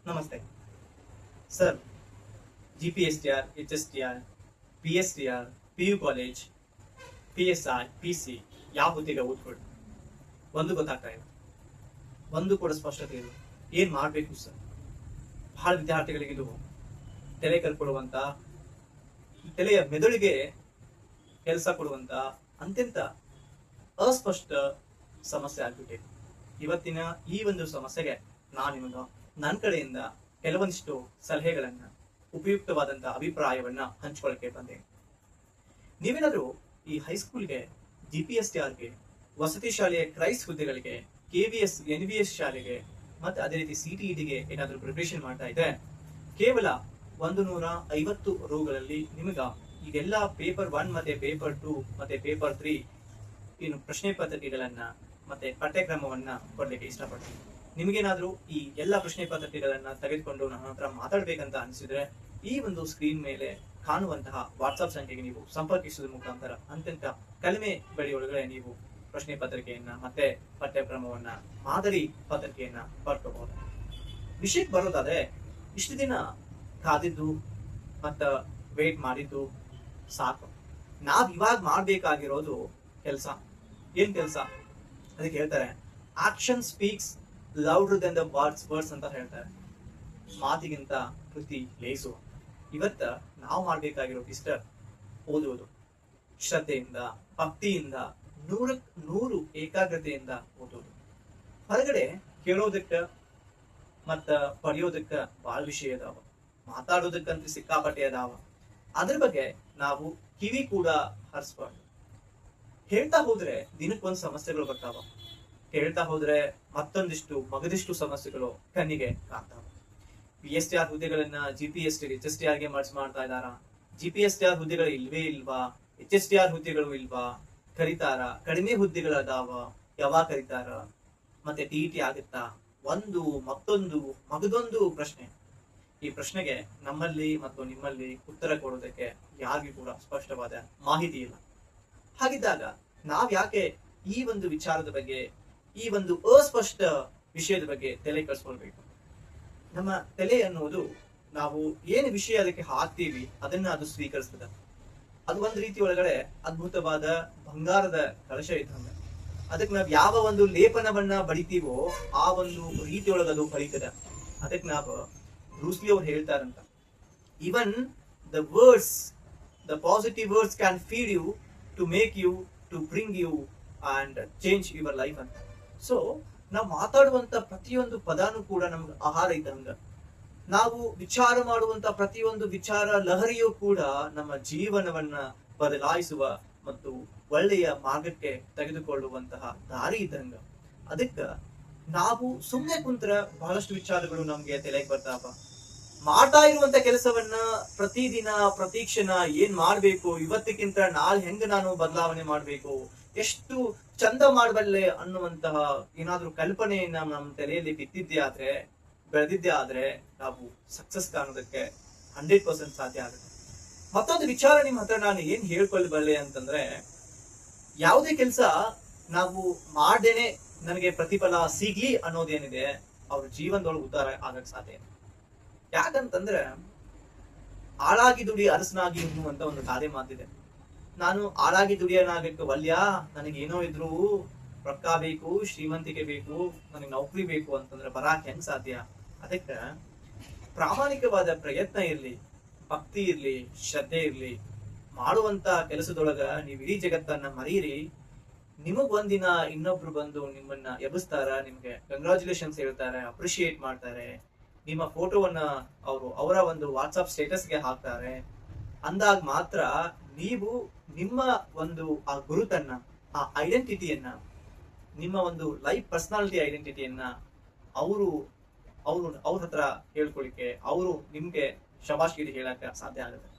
ನಮಸ್ತೆ sir. GPSTR, HSTR, PSTR, PU college, PSI, PC ಯಾವ ಹುದ್ದೆಗೆ ಓದ್ಕೊಳ್ಳಿ ಒಂದು ಗೊತ್ತಾಗ್ತಾ ಇಲ್ಲ. ಒಂದು ಕೂಡ ಸ್ಪಷ್ಟತೆ ಇಲ್ಲ. ಏನ್ ಮಾಡ್ಬೇಕು ಸರ್? ಬಹಳ ವಿದ್ಯಾರ್ಥಿಗಳಿಗೆ ಇದು ತಲೆ ಕಲ್ಕೊಳ್ಳುವಂತ, ತಲೆಯ ಮೆದುಳಿಗೆ ಕೆಲಸ ಕೊಡುವಂತ ಅತ್ಯಂತ ಅಸ್ಪಷ್ಟ ಸಮಸ್ಯೆ ಆಗ್ಬಿಟ್ಟಿದೆ. ಇವತ್ತಿನ ಈ ಒಂದು ಸಮಸ್ಯೆಗೆ ನಾನು ನಿಮಗೆ ನನ್ನ ಕಡೆಯಿಂದ ಕೆಲವೊಂದಿಷ್ಟು ಸಲಹೆಗಳನ್ನ, ಉಪಯುಕ್ತವಾದಂತ ಅಭಿಪ್ರಾಯವನ್ನ ಹಂಚ್ಕೊಳ್ಳಕ್ಕೆ ಬಂದೆ. ನೀವೇನಾದ್ರೂ ಈ ಹೈಸ್ಕೂಲ್ಗೆ, GPSTRಗೆ, ವಸತಿ ಶಾಲೆಯ ಕ್ರೈಸ್ಟ್ ಹುದ್ದೆಗಳಿಗೆ, KVS, NVS ಶಾಲೆಗೆ ಮತ್ತೆ ಅದೇ ರೀತಿ CTETಗೆ ಏನಾದ್ರೂ ಪ್ರಿಪರೇಷನ್ ಮಾಡ್ತಾ ಇದ್ರೆ, ಕೇವಲ 150 ರೋಗಳಲ್ಲಿ ನಿಮಗ ಈಗೆಲ್ಲ ಪೇಪರ್ 1 ಮತ್ತೆ ಪೇಪರ್ 2 ಮತ್ತೆ ಪೇಪರ್ 3 ಇನ್ನು ಪ್ರಶ್ನೆ ಪತ್ರಿಕೆಗಳನ್ನ ಮತ್ತೆ ಪಠ್ಯಕ್ರಮವನ್ನ ಕೊಡ್ಲಿಕ್ಕೆ ಇಷ್ಟಪಡ್ತೀನಿ. ನಿಮಗೇನಾದ್ರೂ ಈ ಎಲ್ಲ ಪ್ರಶ್ನೆ ಪತ್ರಿಕೆಗಳನ್ನ ತೆಗೆದುಕೊಂಡು ನನ್ನ ಹತ್ರ ಮಾತಾಡ್ಬೇಕಂತ ಅನಿಸಿದ್ರೆ, ಈ ಒಂದು ಸ್ಕ್ರೀನ್ ಮೇಲೆ ಕಾಣುವಂತಹ ವಾಟ್ಸ್ಆಪ್ ಸಂಖ್ಯೆಗೆ ನೀವು ಸಂಪರ್ಕಿಸುವ ಮುಖಾಂತರ ಅತ್ಯಂತ ಕಡಿಮೆ ಬೆಲೆಯೊಳಗಡೆ ನೀವು ಪ್ರಶ್ನೆ ಪತ್ರಿಕೆಯನ್ನ ಮತ್ತೆ ಪಠ್ಯಕ್ರಮವನ್ನ, ಮಾದರಿ ಪತ್ರಿಕೆಯನ್ನ ಪಡ್ಕೋಬಹುದು. ವಿಷಯಕ್ಕೆ ಬರೋದಾದ್ರೆ, ಇಷ್ಟು ದಿನ ಕಾದಿದ್ದು ಮತ್ತ ವೇಟ್ ಮಾಡಿದ್ದು ಸಾಕು. ನಾವ್ ಇವಾಗ ಮಾಡ್ಬೇಕಾಗಿರೋದು ಕೆಲಸ. ಏನ್ ಕೆಲಸ? ಅದಕ್ಕೆ ಹೇಳ್ತಾರೆ, action speaks louder than the words ಅಂತ ಹೇಳ್ತಾರೆ. ಮಾತಿಗಿಂತ ಕೃತಿ ಲೇಸು. ಇವತ್ತ ನಾವು ಮಾಡ್ಬೇಕಾಗಿರೋದು ಇಷ್ಟ, ಓದುವುದು ಶ್ರದ್ಧೆಯಿಂದ, ಭಕ್ತಿಯಿಂದ, 100% ಏಕಾಗ್ರತೆಯಿಂದ ಓದೋದು. ಹೊರಗಡೆ ಕೇಳೋದಕ್ಕ ಮತ್ತ ಪಡೆಯೋದಕ್ಕ ಬಹಳ ವಿಷಯ ಅದಾವ, ಮಾತಾಡೋದಕ್ಕಂತ ಸಿಕ್ಕಾಪಟ್ಟೆ ಅದಾವ. ಅದ್ರ ಬಗ್ಗೆ ನಾವು ಕಿವಿ ಕೂಡ ಹರಿಸ್ಬಾರ್ದು. ಹೇಳ್ತಾ ಹೋದ್ರೆ ದಿನಕ್ಕೊಂದು ಸಮಸ್ಯೆಗಳು ಬರ್ತಾವ. ಹೇಳ್ತಾ ಹೋದ್ರೆ ಮತ್ತೊಂದಿಷ್ಟು ಮಗದಿಷ್ಟು ಸಮಸ್ಯೆಗಳು ಕಣ್ಣಿಗೆ ಕಾಣ್ತಾವ. PSTR ಹುದ್ದೆಗಳನ್ನ GPSTR, HSTRಗೆ ಮರ್ಜ್ ಮಾಡ್ತಾ ಇದಾರ. GPSTR ಹುದ್ದೆಗಳು ಇಲ್ವೇ ಇಲ್ವಾ? HSTR ಹುದ್ದೆಗಳು ಇಲ್ವಾ? ಕರೀತಾರ? ಕಡಿಮೆ ಹುದ್ದೆಗಳು ಅದಾವ, ಯಾವಾಗ ಕರೀತಾರ? ಮತ್ತೆ TET ಆಗುತ್ತಾ? ಒಂದು ಮತ್ತೊಂದು ಮಗದೊಂದು ಪ್ರಶ್ನೆ. ಈ ಪ್ರಶ್ನೆಗೆ ನಮ್ಮಲ್ಲಿ ಮತ್ತು ನಿಮ್ಮಲ್ಲಿ ಉತ್ತರ ಕೊಡೋದಕ್ಕೆ ಯಾರಿಗೂ ಕೂಡ ಸ್ಪಷ್ಟವಾದ ಮಾಹಿತಿ ಇಲ್ಲ. ಹಾಗಿದ್ದಾಗ ನಾವ್ ಯಾಕೆ ಈ ಒಂದು ವಿಚಾರದ ಬಗ್ಗೆ, ಈ ಒಂದು ಅಸ್ಪಷ್ಟ ವಿಷಯದ ಬಗ್ಗೆ ತಲೆ ಕೆಡಿಸ್ಕೊಳ್ಬೇಕು? ನಮ್ಮ ತಲೆ ಅನ್ನೋದು, ನಾವು ಏನು ವಿಷಯ ಅದಕ್ಕೆ ಹಾಕ್ತೀವಿ ಅದನ್ನ ಅದು ಸ್ವೀಕರಿಸ್ತದ. ಅದು ಒಂದ್ ರೀತಿ ಒಳಗಡೆ ಅದ್ಭುತವಾದ ಬಂಗಾರದ ಕಲಶ ಇದ್ದಂಗ. ಅದಕ್ಕೆ ನಾವ್ ಯಾವ ಒಂದು ಲೇಪನವನ್ನ ಬಡಿತೀವೋ ಆ ಒಂದು ರೀತಿಯೊಳಗೆ ಅದು ಬಳಿತದ. ಅದಕ್ಕೆ ನಾವು ಬ್ರೂಸ್ಲಿ ಅವ್ರು ಹೇಳ್ತಾರಂತ, even the words, the positive words can feed you to make you, to bring you and change your life ಅಂತ. ಸೊ ನಾವು ಮಾತಾಡುವಂತ ಪ್ರತಿಯೊಂದು ಪದಾನು ಕೂಡ ನಮ್ಗೆ ಆಹಾರ ಇದ್ದಂಗ. ನಾವು ವಿಚಾರ ಮಾಡುವಂತ ಪ್ರತಿಯೊಂದು ವಿಚಾರ ಲಹರಿಯೂ ಕೂಡ ನಮ್ಮ ಜೀವನವನ್ನ ಬದಲಾಯಿಸುವ ಮತ್ತು ಒಳ್ಳೆಯ ಮಾರ್ಗಕ್ಕೆ ತೆಗೆದುಕೊಳ್ಳುವಂತಹ ದಾರಿ ಇದ್ದಂಗ. ಅದಕ್ಕ ನಾವು ಸುಮ್ಮನೆ ಕುಂತ್ರ ಬಹಳಷ್ಟು ವಿಚಾರಗಳು ನಮ್ಗೆ ತಲೆಗೆ ಬರ್ತಾವ. ಮಾಡ್ತಾ ಇರುವಂತ ಕೆಲಸವನ್ನ ಪ್ರತಿದಿನ ಪ್ರತಿಕ್ಷಣ ಏನ್ ಮಾಡ್ಬೇಕು, ಇವತ್ತಿಗಿಂತ ನಾಳೆ ಹೆಂಗ ನಾನು ಬದಲಾವಣೆ ಮಾಡ್ಬೇಕು, ಎಷ್ಟು ಚಂದ ಮಾಡಬಲ್ಲೆ ಅನ್ನುವಂತಹ ಏನಾದ್ರೂ ಕಲ್ಪನೆಯನ್ನ ನಮ್ಮ ತಲೆಯಲ್ಲಿ ಬಿತ್ತಿದ್ದೆ ಆದ್ರೆ, ಬೆಳೆದಿದ್ದೆ ಆದ್ರೆ ನಾವು ಸಕ್ಸಸ್ ಕಾಣೋದಕ್ಕೆ 100% ಸಾಧ್ಯ ಆಗುತ್ತೆ. ಮತ್ತೊಂದು ವಿಚಾರ ನಿಮ್ಮ ಹತ್ರ ನಾನು ಏನ್ ಹೇಳ್ಕೊಳ್ಬಲ್ಲೆ ಅಂತಂದ್ರೆ, ಯಾವುದೇ ಕೆಲಸ ನಾವು ಮಾಡ್ದೇನೆ ನನಗೆ ಪ್ರತಿಫಲ ಸಿಗ್ಲಿ ಅನ್ನೋದೇನಿದೆ, ಅವ್ರ ಜೀವನದೊಳಗೆ ಉದ್ಧಾರ ಆಗಕ್ ಸಾಧ್ಯ. ಯಾಕಂತಂದ್ರೆ, ಆಳಾಗಿ ದುಡಿ ಅರಸನಾಗಿ ಎನ್ನುವಂತ ಒಂದು ಗಾದೆ ಮಾತಿದೆ. ನಾನು ಆಳಾಗಿ ದುಡಿಯನಾಗಕ್ಕೆ ವಲ್ಯ, ನನಗೇನೋ ಇದ್ರು ರೊಕ್ಕ ಬೇಕು, ಶ್ರೀಮಂತಿಕೆ ಬೇಕು, ನನಗೆ ನೌಕರಿ ಬೇಕು ಅಂತಂದ್ರೆ ಬರಾಕ್ ಹೆಂಗ್ ಸಾಧ್ಯ? ಅದಕ್ಕೆ ಪ್ರಾಮಾಣಿಕವಾದ ಪ್ರಯತ್ನ ಇರ್ಲಿ, ಭಕ್ತಿ ಇರ್ಲಿ, ಶ್ರದ್ಧೆ ಇರ್ಲಿ. ಮಾಡುವಂತ ಕೆಲಸದೊಳಗ ನೀವು ಇಡೀ ಜಗತ್ತನ್ನ ಮರೀರಿ. ನಿಮಗ್ ಒಂದಿನ ಇನ್ನೊಬ್ರು ಬಂದು ನಿಮ್ಮನ್ನ ಎಬ್ಬಿಸ್ತಾರ, ನಿಮ್ಗೆ ಕಂಗ್ರಾಚುಲೇಷನ್ಸ್ ಹೇಳ್ತಾರೆ, ಅಪ್ರಿಶಿಯೇಟ್ ಮಾಡ್ತಾರೆ, ನಿಮ್ಮ ಫೋಟೋವನ್ನ ಅವರ ಒಂದು ವಾಟ್ಸ್ಆಪ್ ಸ್ಟೇಟಸ್ಗೆ ಹಾಕ್ತಾರೆ. ಅಂದಾಗ ಮಾತ್ರ ನೀವು ನಿಮ್ಮ ಒಂದು ಆ ಗುರುತನ್ನ, ಆ ಐಡೆಂಟಿಟಿಯನ್ನ, ನಿಮ್ಮ ಒಂದು ಲೈಫ್ ಪರ್ಸನಾಲಿಟಿ ಐಡೆಂಟಿಟಿಯನ್ನ ಅವ್ರ ಹತ್ರ ಹೇಳ್ಕೊಳಿಕ್ಕೆ, ಅವರು ನಿಮ್ಗೆ ಶಬಾಷ್ಗಿರಿ ಹೇಳಕ್ಕೆ ಸಾಧ್ಯ ಆಗುತ್ತೆ.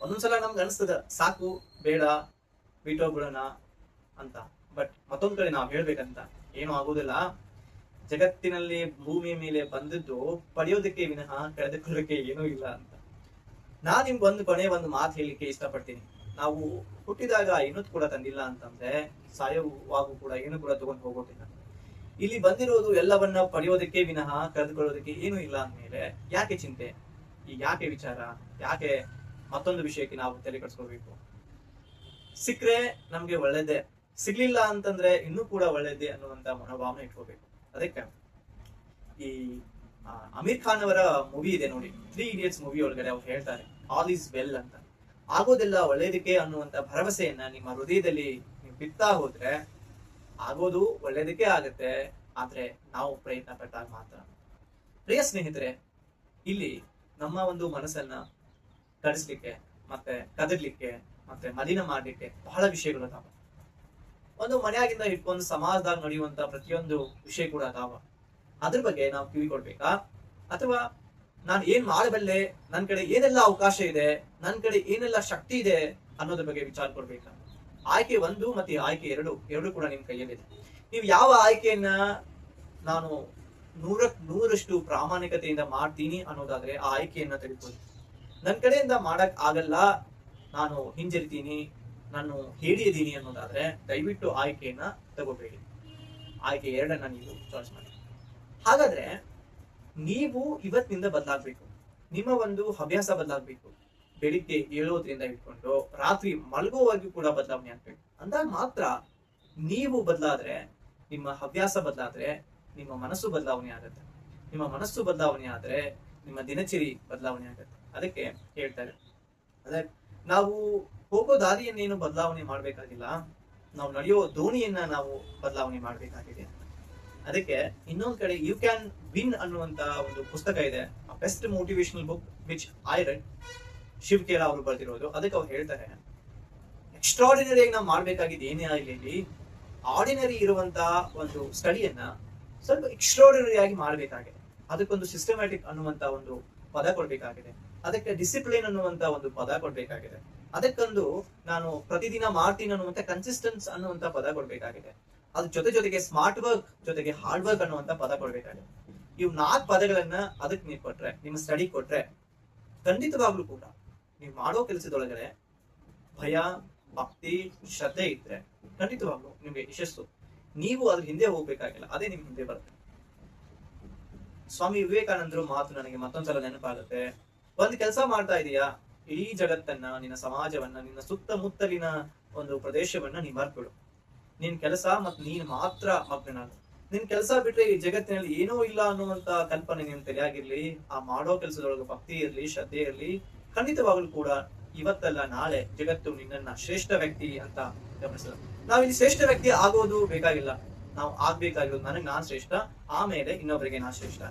ಒಂದೊಂದ್ಸಲ ನಮ್ಗೆ ಅನಿಸ್ತದ, ಸಾಕು ಬೇಡ ಬಿಟ್ಟೋಗ್ಬಿಡೋಣ ಅಂತ. ಬಟ್ ಮತ್ತೊಂದ್ ಕಡೆ ನಾವ್ ಹೇಳ್ಬೇಕಂತ ಏನು ಆಗೋದಿಲ್ಲ. ಜಗತ್ತಿನಲ್ಲಿ ಭೂಮಿಯ ಮೇಲೆ ಬಂದದ್ದು ಪಡೆಯೋದಕ್ಕೆ ವಿನಃ ಕಳೆದುಕೊಳ್ಳಕ್ಕೆ ಏನೂ ಇಲ್ಲ ಅಂತ. ನಾನ್ ನಿಮ್ಗೆ ಒಂದು ಮಾತು ಹೇಳಿಕ್ಕೆ ಇಷ್ಟಪಡ್ತೀನಿ. ನಾವು ಹುಟ್ಟಿದಾಗ ಏನೂ ಕೂಡ ತಂದಿಲ್ಲ ಅಂತಂದ್ರೆ, ಸಾಯೋವಾಗೂ ಕೂಡ ಏನು ಕೂಡ ತಗೊಂಡು ಹೋಗೋದಿಲ್ಲ. ಇಲ್ಲಿ ಬಂದಿರೋದು ಎಲ್ಲವನ್ನ ಪಡೆಯೋದಕ್ಕೆ ವಿನಃ ಕಳೆದುಕೊಳ್ಳೋದಕ್ಕೆ ಏನೂ ಇಲ್ಲ ಅಂದ್ಮೇಲೆ ಯಾಕೆ ಚಿಂತೆ, ಈ ಯಾಕೆ ವಿಚಾರ, ಯಾಕೆ ಮತ್ತೊಂದು ವಿಷಯಕ್ಕೆ ನಾವು ತಲೆ ಕೆಡಿಸ್ಕೋಬೇಕು? ಸಿಕ್ಕರೆ ನಮ್ಗೆ ಒಳ್ಳೇದೇ, ಸಿಗ್ಲಿಲ್ಲ ಅಂತಂದ್ರೆ ಇನ್ನೂ ಕೂಡ ಒಳ್ಳೇದೇ ಅನ್ನುವಂತ ಮನೋಭಾವನೆ ಇಟ್ಕೋಬೇಕು. ಅದಕ್ಕೆ ಈ ಅಮೀರ್ ಖಾನ್ ಅವರ ಮೂವಿ ಇದೆ ನೋಡಿ, 3 Idiots ಮೂವಿ ಒಳಗಡೆ ಅವ್ರು ಹೇಳ್ತಾರೆ ಆಲ್ ಈಸ್ ವೆಲ್ ಅಂತ. ಆಗೋದೆಲ್ಲ ಒಳ್ಳೇದಕ್ಕೆ ಅನ್ನುವಂತ ಭರವಸೆಯನ್ನ ನಿಮ್ಮ ಹೃದಯದಲ್ಲಿ ನೀವು ಬಿತ್ತಾ ಹೋದ್ರೆ ಆಗೋದು ಒಳ್ಳೇದಕ್ಕೆ ಆಗತ್ತೆ, ಆದ್ರೆ ನಾವು ಪ್ರಯತ್ನ ಪಟ್ಟಾಗ ಮಾತ್ರ. ಪ್ರಿಯ ಸ್ನೇಹಿತರೆ, ಇಲ್ಲಿ ನಮ್ಮ ಒಂದು ಮನಸ್ಸನ್ನ ಕಡಿಸ್ಲಿಕ್ಕೆ ಮತ್ತೆ ಕದರ್ಲಿಕ್ಕೆ ಮತ್ತೆ ಮಲಿನ ಮಾಡ್ಲಿಕ್ಕೆ ಬಹಳ ವಿಷಯಗಳು ಅದಾವ. ಒಂದು ಮನೆಯಾಗಿಂದ ಇಟ್ಕೊಂಡು ಸಮಾಜದಾಗ ನಡೆಯುವಂತ ಪ್ರತಿಯೊಂದು ವಿಷಯ ಕೂಡ ಅದಾವ. ಅದ್ರ ಬಗ್ಗೆ ನಾವು ಕಿವಿ ಕೊಡ್ಬೇಕಾ, ಅಥವಾ ನಾನು ಏನ್ ಮಾಡಬಲ್ಲೆ, ನನ್ ಕಡೆ ಏನೆಲ್ಲ ಅವಕಾಶ ಇದೆ, ನನ್ ಕಡೆ ಏನೆಲ್ಲ ಶಕ್ತಿ ಇದೆ ಅನ್ನೋದ್ರ ಬಗ್ಗೆ ವಿಚಾರ ಕೊಡ್ಬೇಕಾ? ಆಯ್ಕೆ 1 ಮತ್ತೆ ಆಯ್ಕೆ 2 ಕೂಡ ನಿಮ್ ಕೈಯಲ್ಲಿದೆ. ನೀವು ಯಾವ ಆಯ್ಕೆಯನ್ನ ನಾನು 100% ಪ್ರಾಮಾಣಿಕತೆಯಿಂದ ಮಾಡ್ತೀನಿ ಅನ್ನೋದಾದ್ರೆ ಆ ಆಯ್ಕೆಯನ್ನ ತೆಗೆದುಕೊಳ್ಳಿ. ನನ್ ಕಡೆಯಿಂದ ಮಾಡಕ್ ಆಗಲ್ಲ, ನಾನು ಹಿಂಜರಿತೀನಿ, ನಾನು ಹೇಳಿದೀನಿ ಅನ್ನೋದಾದ್ರೆ ದಯವಿಟ್ಟು ಆಯ್ಕೆಯನ್ನ ತಗೋಬೇಡಿ. ಆಯ್ಕೆ 2 ನೀವು ಚಾಯ್ಸ್ ಮಾಡಿ. ಹಾಗಾದ್ರೆ ನೀವು ಇವತ್ತಿನಿಂದ ಬದಲಾಗ್ಬೇಕು. ನಿಮ್ಮ ಒಂದು ಹವ್ಯಾಸ ಬದಲಾಗ್ಬೇಕು. ಬೆಳಿಗ್ಗೆ ಏಳೋದ್ರಿಂದ ಇಟ್ಕೊಂಡು ರಾತ್ರಿ ಮಲಗುವವರೆಗೂ ಕೂಡ ಬದಲಾವಣೆ ಆಗ್ಬೇಕು. ಅಂದಾಗ ಮಾತ್ರ ನೀವು ಬದಲಾದ್ರೆ, ನಿಮ್ಮ ಹವ್ಯಾಸ ಬದಲಾದ್ರೆ ನಿಮ್ಮ ಮನಸ್ಸು ಬದಲಾವಣೆ ಆಗುತ್ತೆ. ನಿಮ್ಮ ಮನಸ್ಸು ಬದಲಾವಣೆ ಆದ್ರೆ ನಿಮ್ಮ ದಿನಚರಿ ಬದಲಾವಣೆ ಆಗುತ್ತೆ. ಅದಕ್ಕೆ ಹೇಳ್ತಾರೆ, ಅದೇ ನಾವು ಹೋಗೋ ದಾರಿಯನ್ನೇನು ಬದಲಾವಣೆ ಮಾಡ್ಬೇಕಾಗಿಲ್ಲ, ನಾವು ನಡೆಯೋ ದೋಣಿಯನ್ನ ನಾವು ಬದಲಾವಣೆ ಮಾಡ್ಬೇಕಾಗಿದೆ. ಅದಕ್ಕೆ ಇನ್ನೊಂದ್ ಕಡೆ ಯು ಕ್ಯಾನ್ ವಿನ್ ಅನ್ನುವಂತ ಒಂದು ಪುಸ್ತಕ ಇದೆ, best motivational book which I read, Shiv Khera ಅವರು ಬರೆದಿರೋದು. ಅದಕ್ಕೆ ಅವ್ರು ಹೇಳ್ತಾರೆ, ಎಕ್ಸ್ಟ್ರಾರ್ಡಿನರಿ ಆಗಿ ನಾವು ಮಾಡ್ಬೇಕಾಗಿದ್ದು ಏನೇ ಆಗಲಿ, ಆರ್ಡಿನರಿ ಇರುವಂತ ಒಂದು ಸ್ಟಡಿಯನ್ನ ಸ್ವಲ್ಪ ಎಕ್ಸ್ಟ್ರಾರ್ಡಿನರಿ ಆಗಿ ಮಾಡ್ಬೇಕಾಗಿದೆ. ಅದಕ್ಕೊಂದು ಸಿಸ್ಟಮ್ಯಾಟಿಕ್ ಅನ್ನುವಂತ ಒಂದು ಪದ ಕೊಡ್ಬೇಕಾಗಿದೆ. ಅದಕ್ಕೆ ಡಿಸಿಪ್ಲಿನ್ ಅನ್ನುವಂತ ಒಂದು ಪದ ಕೊಡ್ಬೇಕಾಗಿದೆ. ಅದಕ್ಕೊಂದು ನಾನು ಪ್ರತಿದಿನ ಮಾಡ್ತೀನಿ ಅನ್ನುವಂತ ಕನ್ಸಿಸ್ಟೆನ್ಸ್ ಅನ್ನುವಂತ ಪದ ಕೊಡ್ಬೇಕಾಗಿದೆ. ಅದ್ರ ಜೊತೆಗೆ ಸ್ಮಾರ್ಟ್ ವರ್ಕ್ ಜೊತೆಗೆ ಹಾರ್ಡ್ ವರ್ಕ್ ಅನ್ನುವಂತ ಪದ ಕೊಡ್ಬೇಕಾಗಿದೆ. ಇವ್ 4 ಪದಗಳನ್ನ ಅದಕ್ಕೆ ನೀವು ಕೊಟ್ರೆ, ನಿಮ್ಮ ಸ್ಟಡಿ ಕೊಟ್ರೆ, ಖಂಡಿತವಾಗ್ಲೂ ಕೂಡ ನೀವು ಮಾಡೋ ಕೆಲಸದೊಳಗಡೆ ಭಯ, ಭಕ್ತಿ, ಶ್ರದ್ಧೆ ಇದ್ರೆ ಖಂಡಿತವಾಗ್ಲೂ ನಿಮ್ಗೆ ಯಶಸ್ಸು. ನೀವು ಅದ್ರ ಹಿಂದೆ ಹೋಗ್ಬೇಕಾಗಿಲ್ಲ, ಅದೇ ನಿಮ್ ಹಿಂದೆ ಬರುತ್ತೆ. ಸ್ವಾಮಿ ವಿವೇಕಾನಂದರು ಮಾತು ನನಗೆ ಮತ್ತೊಂದ್ಸಲ ನೆನಪಾಗುತ್ತೆ. ಒಂದ್ ಕೆಲಸ ಮಾಡ್ತಾ ಇದೀಯಾ, ಇಡೀ ಜಗತ್ತನ್ನ, ನಿನ್ನ ಸಮಾಜವನ್ನ, ನಿನ್ನ ಸುತ್ತಮುತ್ತಲಿನ ಒಂದು ಪ್ರದೇಶವನ್ನ ನೀ ಮರ್ಬಿಡು. ನಿನ್ ಕೆಲಸ ಮತ್ ನೀನ್ ಮಾತ್ರ ಮಗ್ನಾಗು. ನಿನ್ ಕೆಲಸ ಬಿಟ್ರೆ ಈ ಜಗತ್ತಿನಲ್ಲಿ ಏನೂ ಇಲ್ಲ ಅನ್ನುವಂತ ಕಲ್ಪನೆ ನಿನ್ ತಲೆಯಾಗಿರ್ಲಿ. ಆ ಮಾಡೋ ಕೆಲಸದೊಳಗೆ ಭಕ್ತಿ ಇರ್ಲಿ, ಶ್ರದ್ಧೆ ಇರ್ಲಿ, ಖಂಡಿತವಾಗ್ಲೂ ಕೂಡ ಇವತ್ತಲ್ಲ ನಾಳೆ ಜಗತ್ತು ನಿನ್ನನ್ನ ಶ್ರೇಷ್ಠ ವ್ಯಕ್ತಿ ಅಂತ ಗಮನಿಸಲ್ಲ. ನಾವ್ ಇಲ್ಲಿ ಶ್ರೇಷ್ಠ ವ್ಯಕ್ತಿ ಆಗೋದು ಬೇಕಾಗಿಲ್ಲ. ನಾವು ಆಗ್ಬೇಕಾಗಿರೋದು ನನಗೆ ನಾನ್ ಶ್ರೇಷ್ಠ, ಆಮೇಲೆ ಇನ್ನೊಬ್ಬರಿಗೆ ನಾನ್ ಶ್ರೇಷ್ಠ.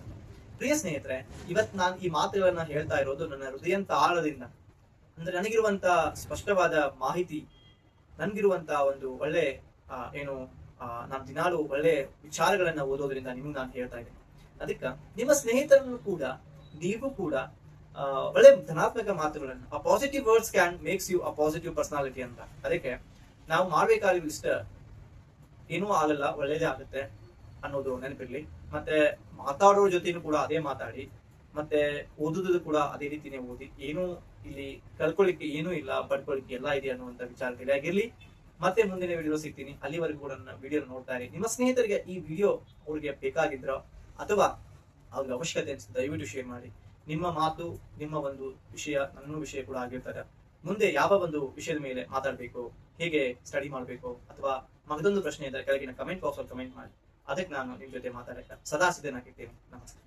ಪ್ರಿಯ ಸ್ನೇಹಿತರೆ, ಇವತ್ ನಾನ್ ಈ ಮಾತುಗಳನ್ನ ಹೇಳ್ತಾ ಇರೋದು ನನ್ನ ಹೃದಯಂತ ಆಳದಿಂದ. ಅಂದ್ರೆ ನನಗಿರುವಂತ ಸ್ಪಷ್ಟವಾದ ಮಾಹಿತಿ, ನನ್ಗಿರುವಂತ ಒಂದು ಒಳ್ಳೆ ನಾನು ದಿನಾಲು ಒಳ್ಳೆ ವಿಚಾರಗಳನ್ನ ಓದೋದ್ರಿಂದ ನಿಮ್ಗೆ ನಾನು ಹೇಳ್ತಾ ಇದ್ದೀನಿ. ಅದಕ್ಕೆ ನಿಮ್ಮ ಸ್ನೇಹಿತರನ್ನು ಕೂಡ ನೀವು ಕೂಡ ಒಳ್ಳೆ ಧನಾತ್ಮಕ ಮಾತುಗಳನ್ನು, ಆ positive words can makes you a positive personality ಅಂತ. ಅದಕ್ಕೆ ನಾವು ಮಾಡ್ಬೇಕಾಗಿರೋ ಇಷ್ಟ, ಏನೂ ಆಗಲ್ಲ, ಒಳ್ಳೇದೇ ಆಗುತ್ತೆ ಅನ್ನೋದು ನೆನಪಿರ್ಲಿ. ಮತ್ತೆ ಮಾತಾಡೋರ ಜೊತೆನೂ ಕೂಡ ಅದೇ ಮಾತಾಡಿ, ಮತ್ತೆ ಓದುದು ಕೂಡ ಅದೇ ರೀತಿನೇ ಓದಿ. ಏನೂ ಇಲ್ಲಿ ಕಲ್ಕೊಳ್ಳಿಕ್ಕೆ ಏನೂ ಇಲ್ಲ, ಪಡ್ಕೊಳ್ಳಿಕ್ಕೆ ಎಲ್ಲ ಇದೆ ಅನ್ನುವಂತ ವಿಚಾರ ತಿಳಿಯಾಗಿರ್ಲಿ. ಮತ್ತೆ ಮುಂದಿನ ವಿಡಿಯೋ ಸಿಗ್ತೀನಿ. ಅಲ್ಲಿವರೆಗೂ ಕೂಡ ನನ್ನ ವಿಡಿಯೋ ನೋಡ್ತಾ ಇರಿ. ನಿಮ್ಮ ಸ್ನೇಹಿತರಿಗೆ ಈ ವಿಡಿಯೋ ಅವ್ರಿಗೆ ಬೇಕಾಗಿದ್ರ ಅಥವಾ ಅವ್ರಿಗೆ ಅವಶ್ಯಕತೆ ಅನ್ಸುತ್ತೆ, ದಯವಿಟ್ಟು ಶೇರ್ ಮಾಡಿ. ನಿಮ್ಮ ಮಾತು, ನಿಮ್ಮ ಒಂದು ವಿಷಯ ನನ್ನ ವಿಷಯ ಕೂಡ ಆಗಿರ್ತಾರೆ. ಮುಂದೆ ಯಾವ ಒಂದು ವಿಷಯದ ಮೇಲೆ ಮಾತಾಡ್ಬೇಕು, ಹೇಗೆ ಸ್ಟಡಿ ಮಾಡ್ಬೇಕು, ಅಥವಾ ಮಗದೊಂದು ಪ್ರಶ್ನೆ ಇದ್ದರೆ ಕೆಳಗಿನ ಕಮೆಂಟ್ ಬಾಕ್ಸ್ ಅಲ್ಲಿ ಕಮೆಂಟ್ ಮಾಡಿ. ಅದಕ್ಕೆ ನಾನು ನಿಮ್ ಜೊತೆ ಮಾತಾಡಕ್ಕೆ ಸದಾ ಸಿದ್ಧನಾಗಿರ್ತೇನೆ. ನಮಸ್ತೆ.